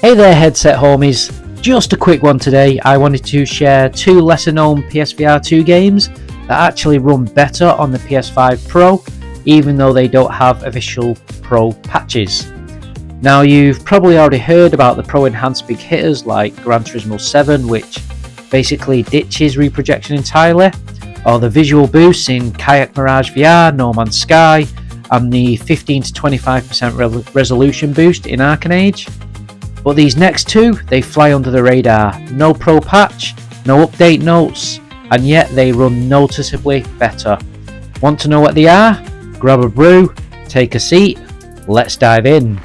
Hey there headset homies, just a quick one today. I wanted to share two lesser known PSVR2 games that actually run better on the PS5 Pro, even though they don't have official Pro patches. Now you've probably already heard about the Pro enhanced big hitters like Gran Turismo 7, which basically ditches reprojection entirely, or the visual boosts in Kayak Mirage VR, No Man's Sky, and the 15 to 25% resolution boost in Arcanage. But these next two, they fly under the radar. No Pro patch, no update notes, and yet they run noticeably better. Want to know what they are? Grab a brew, take a seat, let's dive in.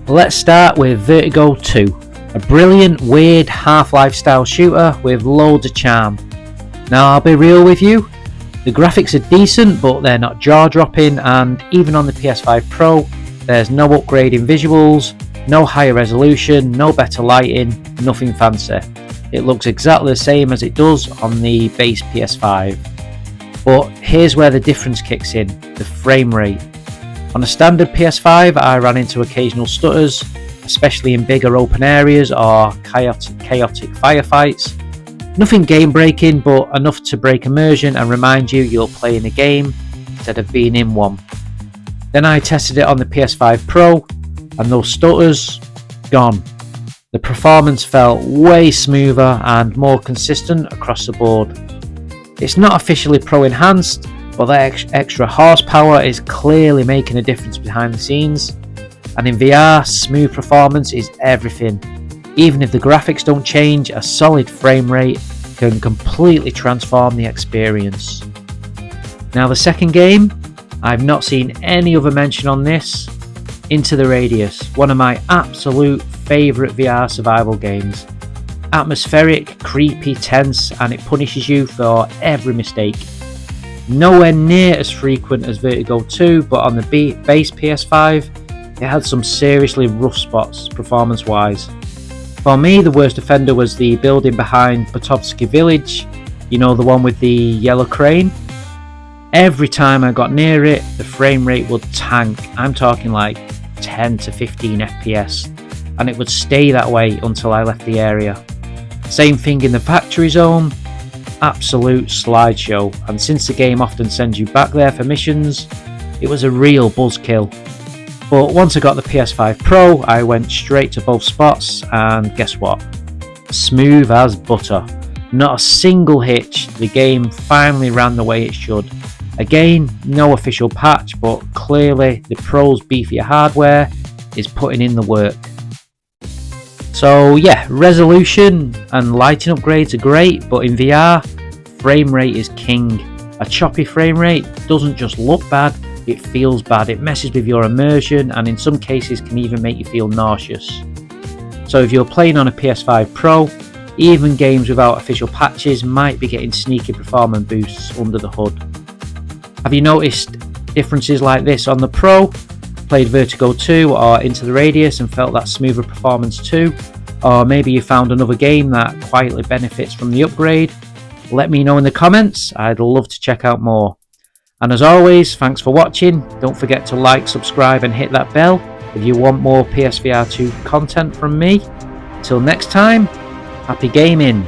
Let's start with Vertigo II, a brilliant, weird Half-Life style shooter with loads of charm. Now I'll be real with you, the graphics are decent but they're not jaw-dropping, and even on the PS5 Pro there's no upgrade in visuals, no higher resolution, no better lighting, nothing fancy. It looks exactly the same as it does on the base PS5. But here's where the difference kicks in, the frame rate. On a standard PS5 I ran into occasional stutters, especially in bigger open areas or chaotic firefights. Nothing game breaking, but enough to break immersion and remind you you're playing a game instead of being in one. Then I tested it on the PS5 Pro and those stutters, gone. The performance felt way smoother and more consistent across the board. It's not officially Pro enhanced, but that extra horsepower is clearly making a difference behind the scenes. And in VR, smooth performance is everything. Even if the graphics don't change, a solid frame rate can completely transform the experience. Now the second game, I've not seen any other mention on this, Into the Radius, one of my absolute favourite VR survival games. Atmospheric, creepy, tense, and it punishes you for every mistake. Nowhere near as frequent as Vertigo 2, but on the base PS5, it had some seriously rough spots performance wise. For me, the worst offender was the building behind Potovsky Village, you know, the one with the yellow crane. Every time I got near it, the frame rate would tank. I'm talking like 10 to 15 FPS, and it would stay that way until I left the area. Same thing in the factory zone, absolute slideshow, and since the game often sends you back there for missions, it was a real buzzkill. But once I got the PS5 Pro, I went straight to both spots, and guess what? Smooth as butter. Not a single hitch, the game finally ran the way it should. Again, no official patch, but clearly the Pro's beefier hardware is putting in the work. So yeah, resolution and lighting upgrades are great, but in VR, frame rate is king. A choppy frame rate doesn't just look bad, it feels bad. It messes with your immersion and in some cases can even make you feel nauseous. So if you're playing on a PS5 Pro, even games without official patches might be getting sneaky performance boosts under the hood. Have you noticed differences like this on the Pro? Played Vertigo 2 or Into the Radius and felt that smoother performance too? Or maybe you found another game that quietly benefits from the upgrade? Let me know in the comments, I'd love to check out more. And as always, thanks for watching. Don't forget to like, subscribe and hit that bell if you want more PSVR2 content from me. Till next time, happy gaming!